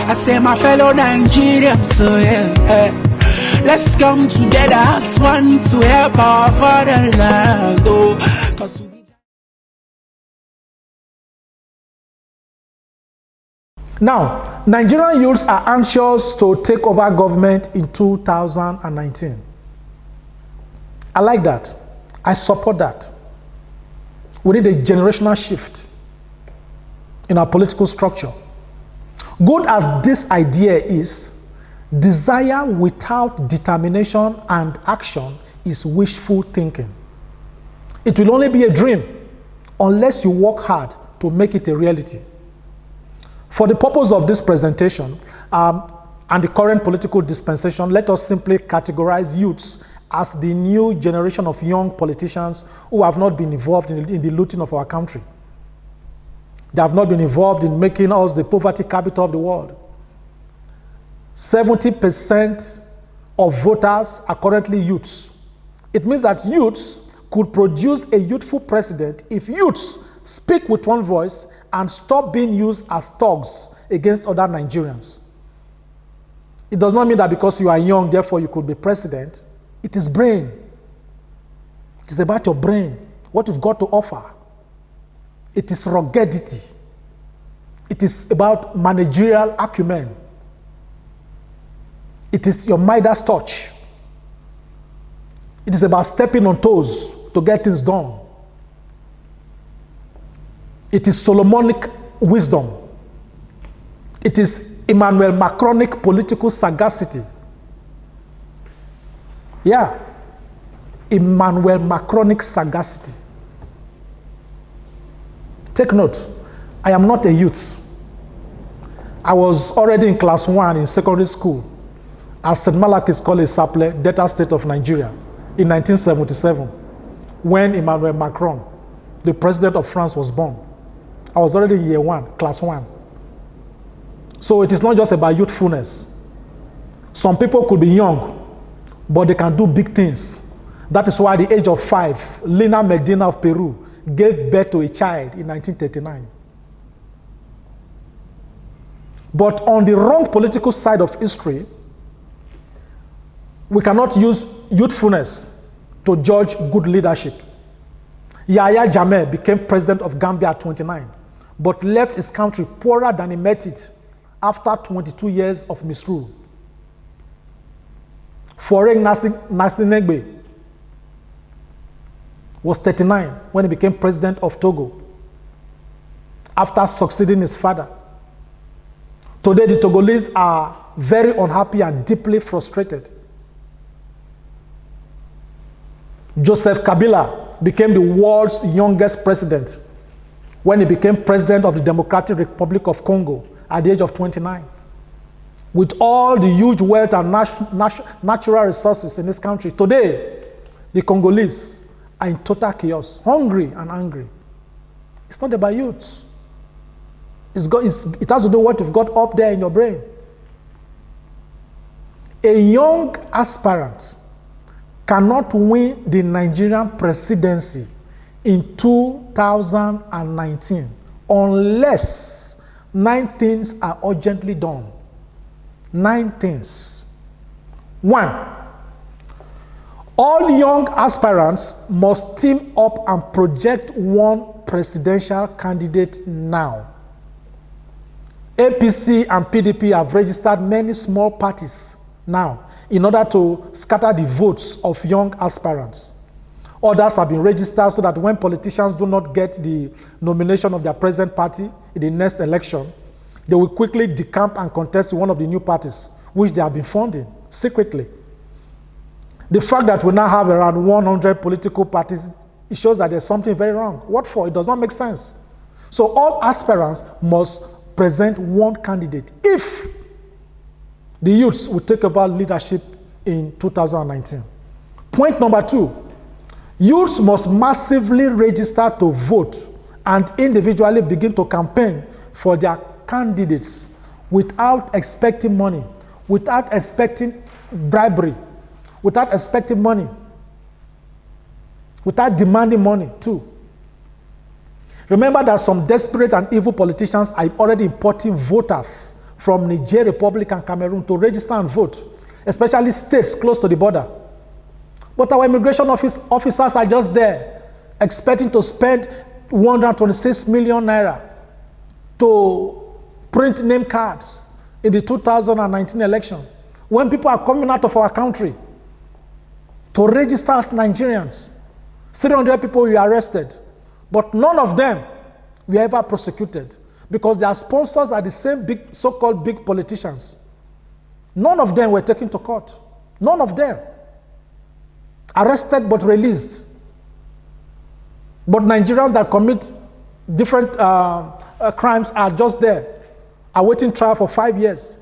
I say my fellow Nigerians, so let's come together as one to help our fatherland. Now, Nigerian youths are anxious to take over government in 2019. I like that. I support that. We need a generational shift in our political structure. Good as this idea is, desire without determination and action is wishful thinking. It will only be a dream unless you work hard to make it a reality. For the purpose of this presentation and the current political dispensation, let us simply categorize youths as the new generation of young politicians who have not been involved in the looting of our country. They have not been involved in making us the poverty capital of the world. 70% of voters are currently youths. It means that youths could produce a youthful president if youths speak with one voice and stop being used as thugs against other Nigerians. It does not mean that because you are young, therefore you could be president. It is brain. It is about your brain, what you've got to offer. It is ruggedity. It is about managerial acumen. It is your Midas touch. It is about stepping on toes to get things done. It is Solomonic wisdom. It is Emmanuel Macronic political sagacity. Yeah, Emmanuel Macronic sagacity. Take note, I am not a youth. I was already in class 1 in secondary school at St. Malachy's College, Saple, Delta State of Nigeria, in 1977, when Emmanuel Macron, the president of France, was born. I was already in year 1, class 1. So it is not just about youthfulness. Some people could be young, but they can do big things. That is why at the age of 5, Lina Medina of Peru gave birth to a child in 1939. But on the wrong political side of history, we cannot use youthfulness to judge good leadership. Yahya Jammeh became president of Gambia at 29, but left his country poorer than he met it after 22 years of misrule. Faure Gnassingbé was 39 when he became president of Togo, after succeeding his father. Today, the Togolese are very unhappy and deeply frustrated. Joseph Kabila became the world's youngest president when he became president of the Democratic Republic of Congo at the age of 29. With all the huge wealth and natural resources in this country, today, the Congolese are in total chaos, hungry and angry. It's not about youth. It has to do with what you've got up there in your brain. A young aspirant cannot win the Nigerian presidency in 2019 unless 9 things are urgently done. 9 things. 1, all young aspirants must team up and project one presidential candidate now. APC and PDP have registered many small parties now in order to scatter the votes of young aspirants. Others have been registered so that when politicians do not get the nomination of their present party in the next election, they will quickly decamp and contest one of the new parties, which they have been funding secretly. The fact that we now have around 100 political parties, it shows that there's something very wrong. What for? It does not make sense. So all aspirants must present one candidate if the youths will take over leadership in 2019. Point number 2, youths must massively register to vote and individually begin to campaign for their candidates without expecting money, without expecting bribery, without expecting money, without demanding money too. Remember that some desperate and evil politicians are already importing voters from Niger, Republic, and Cameroon to register and vote, especially states close to the border. But our immigration officers are just there, expecting to spend 126 million naira to print name cards in the 2019 election, when people are coming out of our country to register as Nigerians. 300 people were arrested, but none of them were ever prosecuted because their sponsors are the same big, so-called big politicians. None of them were taken to court. None of them. Arrested but released. But Nigerians that commit different crimes are just there, awaiting trial for 5 years.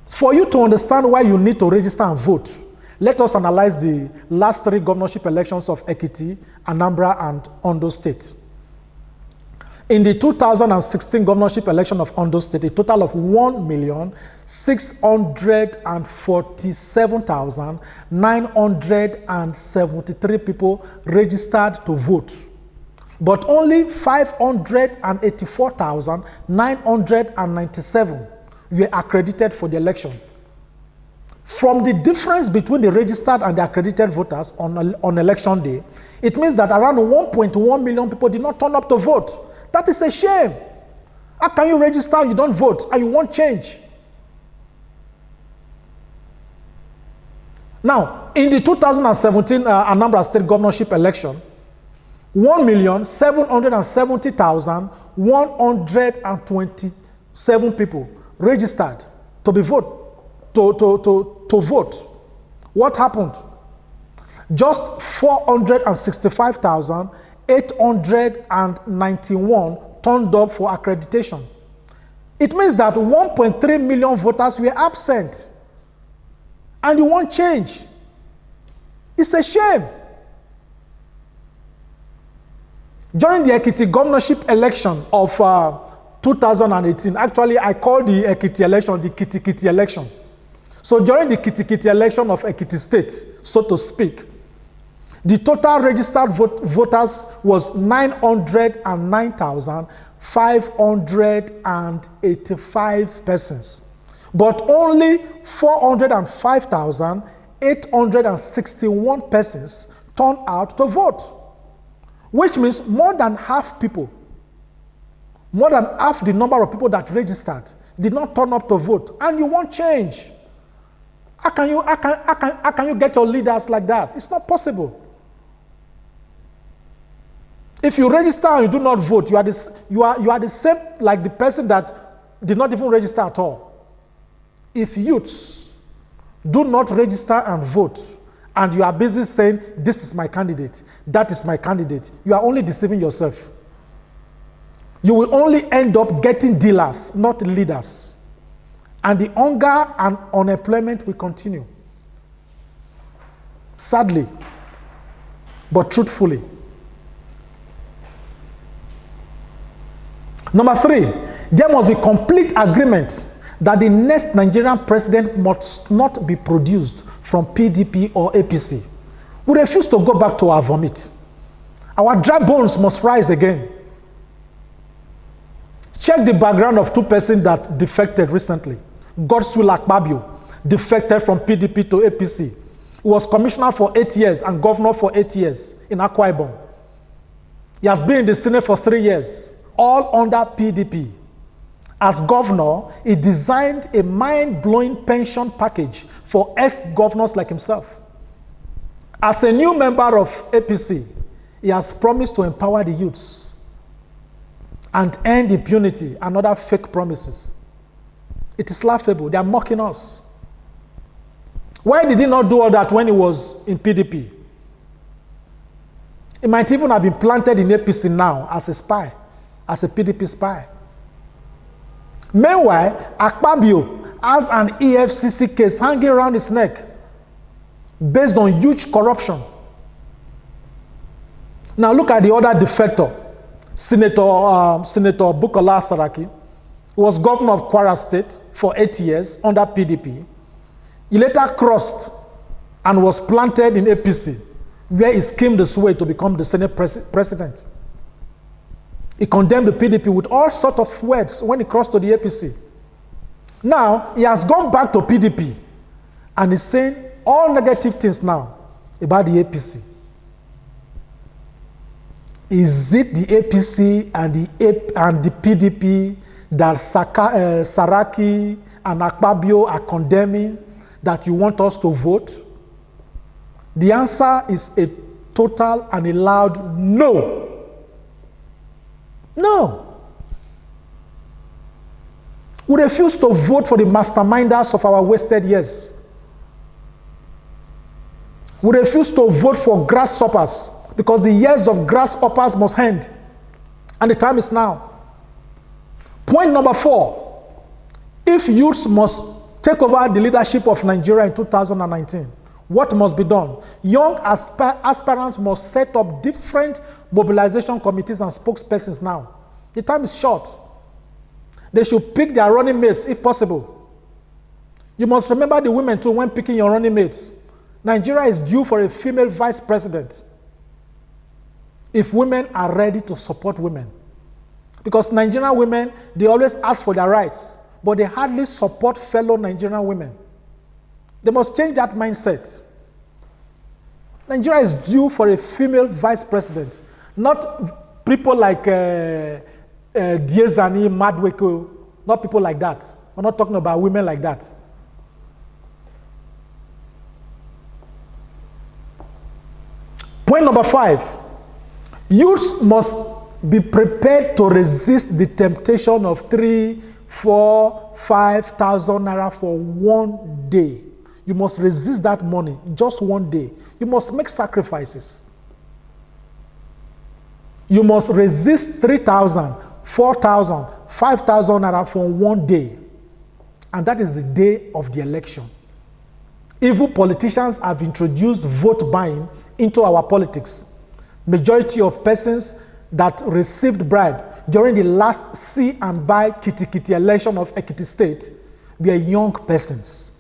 For you to understand why you need to register and vote, let us analyze the last 3 governorship elections of Ekiti, Anambra, and Ondo State. In the 2016 governorship election of Ondo State, a total of 1,647,973 people registered to vote, but only 584,997 were accredited for the election. From the difference between the registered and the accredited voters on election day, it means that around 1.1 million people did not turn up to vote. That is a shame. How can you register and you don't vote and you want change? Now, in the 2017 Anambra State governorship election, 1,770,127 people registered to be vote. To vote. What happened? Just 465,891 turned up for accreditation. It means that 1.3 million voters were absent. And you want change. It's a shame. During the Ekiti governorship election of 2018, actually I call the Ekiti election the Kitty election. So during the Kitty election of Ekiti State, so to speak, the total registered voters was 909,585 persons. But only 405,861 persons turned out to vote, which means more than half people, more than half the number of people that registered did not turn up to vote. And you want change. How can you get your leaders like that? It's not possible. If you register and you do not vote, you are the same like the person that did not even register at all. If youths do not register and vote, and you are busy saying, this is my candidate, that is my candidate, you are only deceiving yourself. You will only end up getting dealers, not leaders. And the hunger and unemployment will continue. Sadly, but truthfully. Number 3, there must be complete agreement that the next Nigerian president must not be produced from PDP or APC. We refuse to go back to our vomit. Our dry bones must rise again. Check the background of 2 persons that defected recently. Godswill Akpabio defected from PDP to APC. He was commissioner for 8 years and governor for 8 years in Akwa Ibom. He has been in the Senate for 3 years, all under PDP. As governor, he designed a mind-blowing pension package for ex-governors like himself. As a new member of APC, he has promised to empower the youths and end impunity and other fake promises. It is laughable. They are mocking us. Why did he not do all that when he was in PDP? He might even have been planted in APC now as a spy, as a PDP spy. Meanwhile, Akpabio has an EFCC case hanging around his neck based on huge corruption. Now look at the other defector, Senator Bukola Saraki. He was governor of Kwara State for 8 years under PDP. He later crossed and was planted in APC, where he schemed his way to become the Senate president. He condemned the PDP with all sorts of words when he crossed to the APC. Now, he has gone back to PDP and is saying all negative things now about the APC. Is it the APC and the PDP that Saraki and Akpabio are condemning that you want us to vote? The answer is a total and a loud no. No. We refuse to vote for the masterminders of our wasted years. We refuse to vote for grasshoppers because the years of grasshoppers must end. And the time is now. Point number 4. If youths must take over the leadership of Nigeria in 2019, what must be done? Young aspirants must set up different mobilization committees and spokespersons now. The time is short. They should pick their running mates if possible. You must remember the women too when picking your running mates. Nigeria is due for a female vice president. If women are ready to support women. Because Nigerian women, they always ask for their rights, but they hardly support fellow Nigerian women. They must change that mindset. Nigeria is due for a female vice president, not people like Diezani, Madweko, not people like that. We're not talking about women like that. Point number 5. Youths must be prepared to resist the temptation of 3, 4, 5,000 naira for one day. You must resist that money just one day. You must make sacrifices. You must resist 3,000, 4,000, 5,000 naira for one day. And that is the day of the election. Evil politicians have introduced vote buying into our politics. Majority of persons that received bribe during the last see and buy kitty election of Ekiti State were young persons.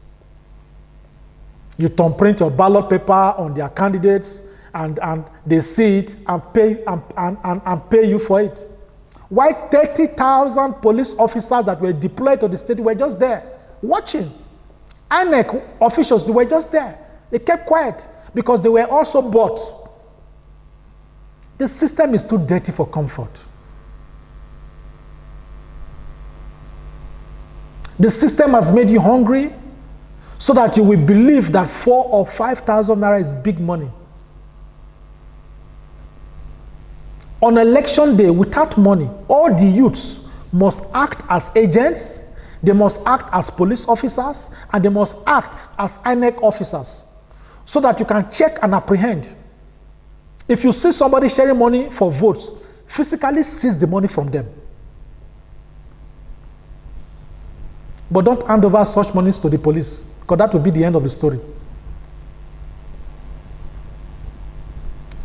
You thumbprint your ballot paper on their candidates and they see it and pay you for it. Why 30,000 police officers that were deployed to the state were just there watching? INEC officials, they were just there. They kept quiet because they were also bought. The system is too dirty for comfort. The system has made you hungry so that you will believe that 4,000 or 5,000 naira is big money. On election day, without money, all the youths must act as agents, they must act as police officers, and they must act as INEC officers so that you can check and apprehend. If you see somebody sharing money for votes, physically seize the money from them. But don't hand over such monies to the police, because that will be the end of the story.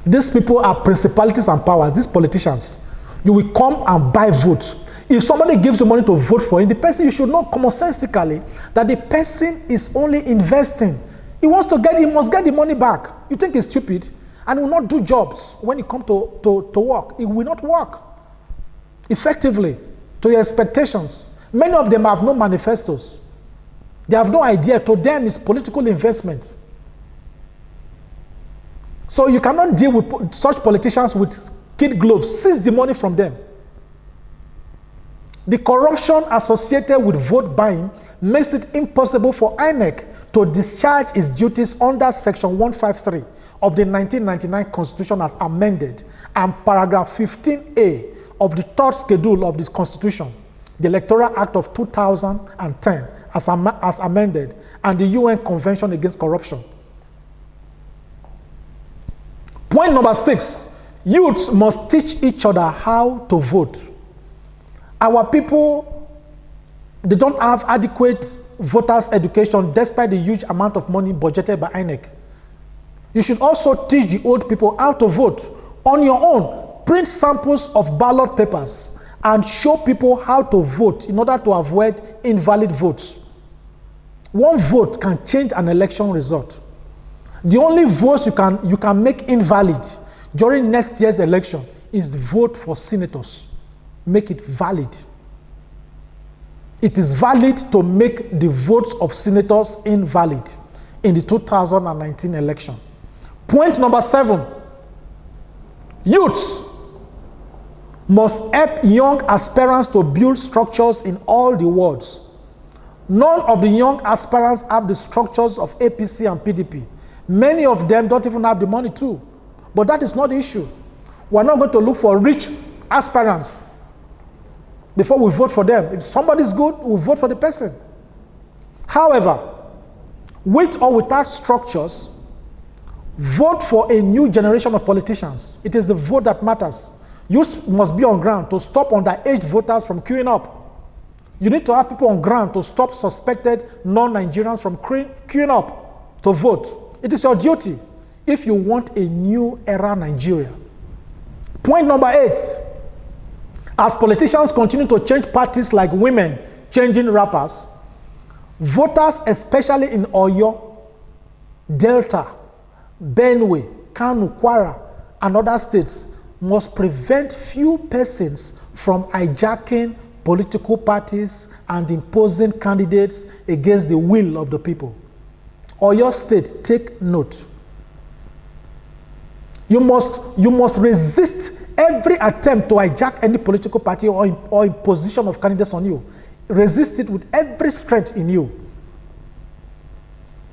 These people are principalities and powers, these politicians. You will come and buy votes. If somebody gives you money to vote for him, the person, you should know commonsensically that the person is only investing. He must get the money back. You think he's stupid and will not do jobs when it comes to work. It will not work effectively to your expectations. Many of them have no manifestos. They have no idea. To them, it's political investment. So you cannot deal with such politicians with kid gloves. Seize the money from them. The corruption associated with vote buying makes it impossible for INEC to discharge its duties under Section 153 of the 1999 Constitution as amended and paragraph 15A of the third schedule of this Constitution, the Electoral Act of 2010 as amended, and the UN Convention Against Corruption. Point number 6, youths must teach each other how to vote. Our people, they don't have adequate voters' education despite the huge amount of money budgeted by INEC. You should also teach the old people how to vote on your own. Print samples of ballot papers and show people how to vote in order to avoid invalid votes. One vote can change an election result. The only votes you can make invalid during next year's election is the vote for senators. Make it valid. It is valid to make the votes of senators invalid in the 2019 election. Point number 7. Youths must help young aspirants to build structures in all the wards. None of the young aspirants have the structures of APC and PDP. Many of them don't even have the money too. But that is not the issue. We're not going to look for rich aspirants before we vote for them. If somebody's good, we'll vote for the person. However, with or without structures, vote for a new generation of politicians. It is the vote that matters. Youth must be on ground to stop underage voters from queuing up. You need to have people on ground to stop suspected non-Nigerians from queuing up to vote. It is your duty if you want a new era Nigeria. Point number 8. As politicians continue to change parties like women changing rappers, voters, especially in Oyo, Delta, Benue, Kano, Kwara, and other states, must prevent few persons from hijacking political parties and imposing candidates against the will of the people. Oyo State, take note. You must resist every attempt to hijack any political party or imposition of candidates on you. Resist it with every strength in you.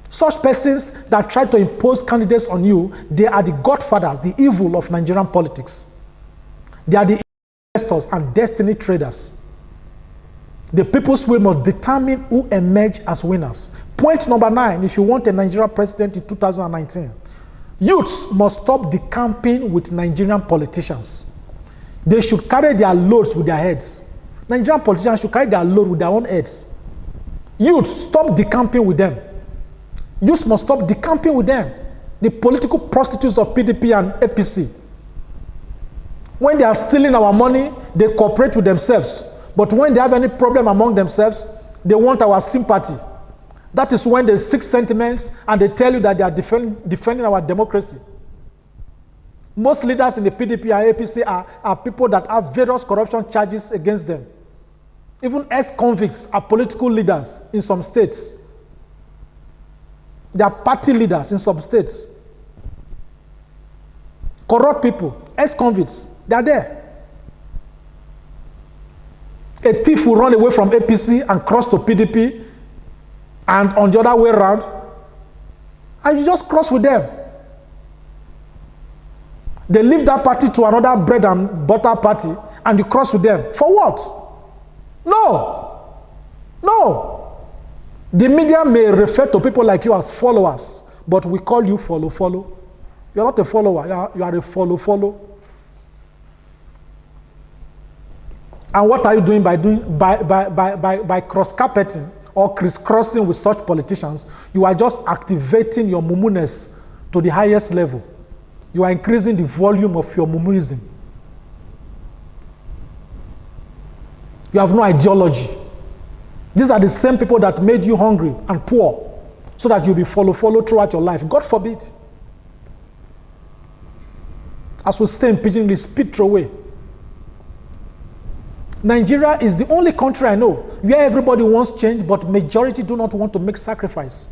Such persons that try to impose candidates on you, they are the godfathers, the evil of Nigerian politics. They are the investors and destiny traders. The people's will must determine who emerge as winners. Point number 9, if you want a Nigerian president in 2019, youths must stop decamping with Nigerian politicians. They should carry their loads with their heads. Nigerian politicians should carry their load with their own heads. Youths, stop decamping with them. Youths must stop decamping with them. The political prostitutes of PDP and APC. When they are stealing our money, they cooperate with themselves. But when they have any problem among themselves, they want our sympathy. That is when they seek sentiments and they tell you that they are defending our democracy. Most leaders in the PDP and APC are people that have various corruption charges against them. Even ex-convicts are political leaders in some states. They are party leaders in some states. Corrupt people, ex-convicts, they are there. A thief will run away from APC and cross to PDP, and on the other way around, and you just cross with them. They leave that party to another bread and butter party, and you cross with them. For what? No. No. The media may refer to people like you as followers, but we call you follow. You are not a follower, you are a follow. And what are you doing by cross-carpeting or crisscrossing with such politicians? You are just activating your mumuness to the highest level. You are increasing the volume of your mumuism. You have no ideology. These are the same people that made you hungry and poor so that you'll be follow throughout your life. God forbid. As we say in Pidgin English, spit throw away. Nigeria is the only country I know where everybody wants change, but majority do not want to make sacrifice.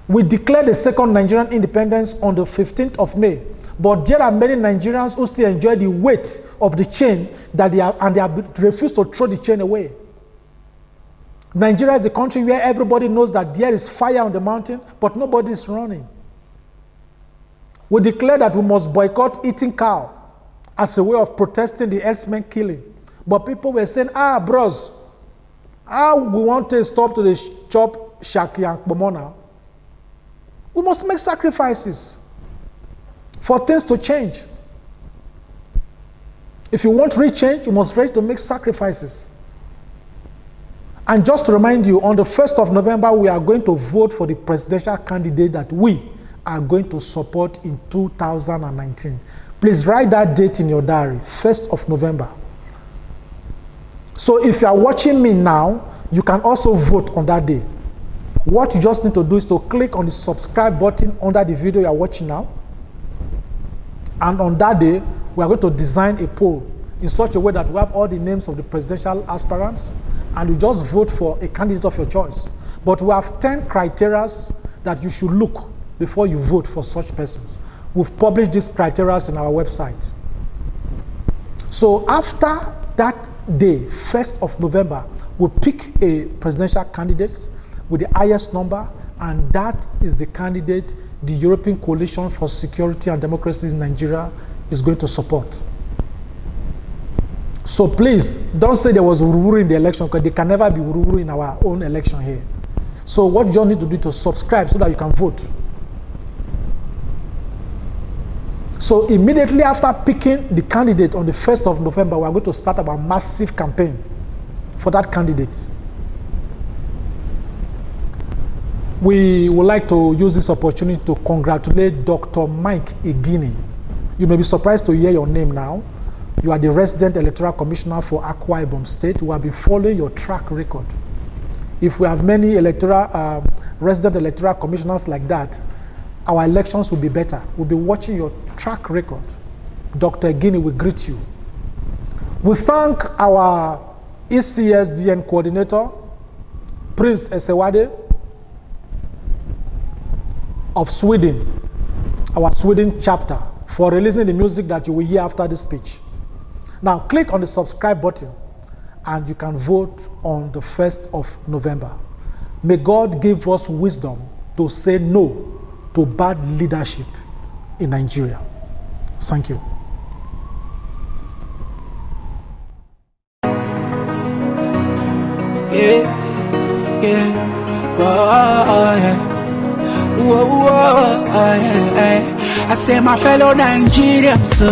We declared the second Nigerian independence on the 15th of May, but there are many Nigerians who still enjoy the weight of the chain that they have refused to throw the chain away. Nigeria is the country where everybody knows that there is fire on the mountain, but nobody is running. We declare that we must boycott eating cow as a way of protesting the herdsmen killing. But people were saying, bros, we want to stop to the chop shaki and pomona. We must make sacrifices for things to change. If you want real change, you must be ready to make sacrifices. And just to remind you, on the 1st of November, we are going to vote for the presidential candidate that we are going to support in 2019. Please write that date in your diary, 1st of November. So if you are watching me now, you can also vote on that day. What you just need to do is to click on the subscribe button under the video you are watching now. And on that day, we are going to design a poll in such a way that we have all the names of the presidential aspirants, and you just vote for a candidate of your choice. But we have 10 criteria that you should look before you vote for such persons. We've published these criteria on our website. So after that day, 1st of November, we'll pick a presidential candidate with the highest number, and that is the candidate the European Coalition for Security and Democracy in Nigeria is going to support. So please, don't say there was wuru in the election, because there can never be wuru in our own election here. So what you need to do is to subscribe so that you can vote. So immediately after picking the candidate on the 1st of November, we are going to start our massive campaign for that candidate. We would like to use this opportunity to congratulate Dr. Mike Igini. You may be surprised to hear your name now. You are the resident electoral commissioner for Akwa Ibom State. We have been following your track record. If we have many resident electoral commissioners like that, our elections will be better. We'll be watching your track record. Dr. Igini will greet you. We thank our ECSDN coordinator, Prince Esewade of Sweden, our Sweden chapter, for releasing the music that you will hear after this speech. Now click on the subscribe button and you can vote on the 1st of November. May God give us wisdom to say no to bad leadership in Nigeria. Thank you. I say my fellow Nigerians, so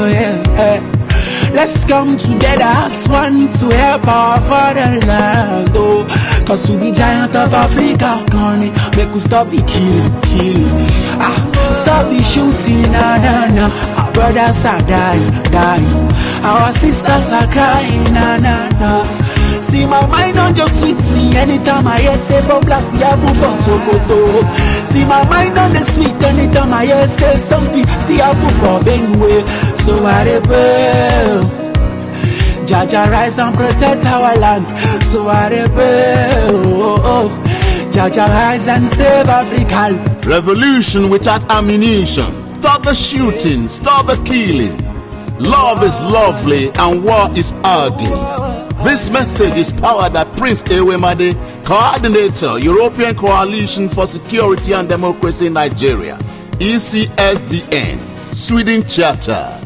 let's come together as one to help our fatherland. Oh, cause we be giant of Africa, Connie. Make us stop the killing. Stop the shooting, nah. Our brothers are dying. Our sisters are crying, nah. See my mind don't just sweet me anytime I hear say for blast the apple for Sokoto. See my mind on the sweet anytime I hear say something the apple for Benue. So I rebel. Jaja rise and protect our land. So I rebel. Jaja rise and save Africa. Revolution without ammunition. Stop the shooting, stop the killing. Love is lovely and war is ugly. This message is powered by Prince Ewemade, Coordinator, European Coalition for Security and Democracy in Nigeria, ECSDN, Sweden Chapter.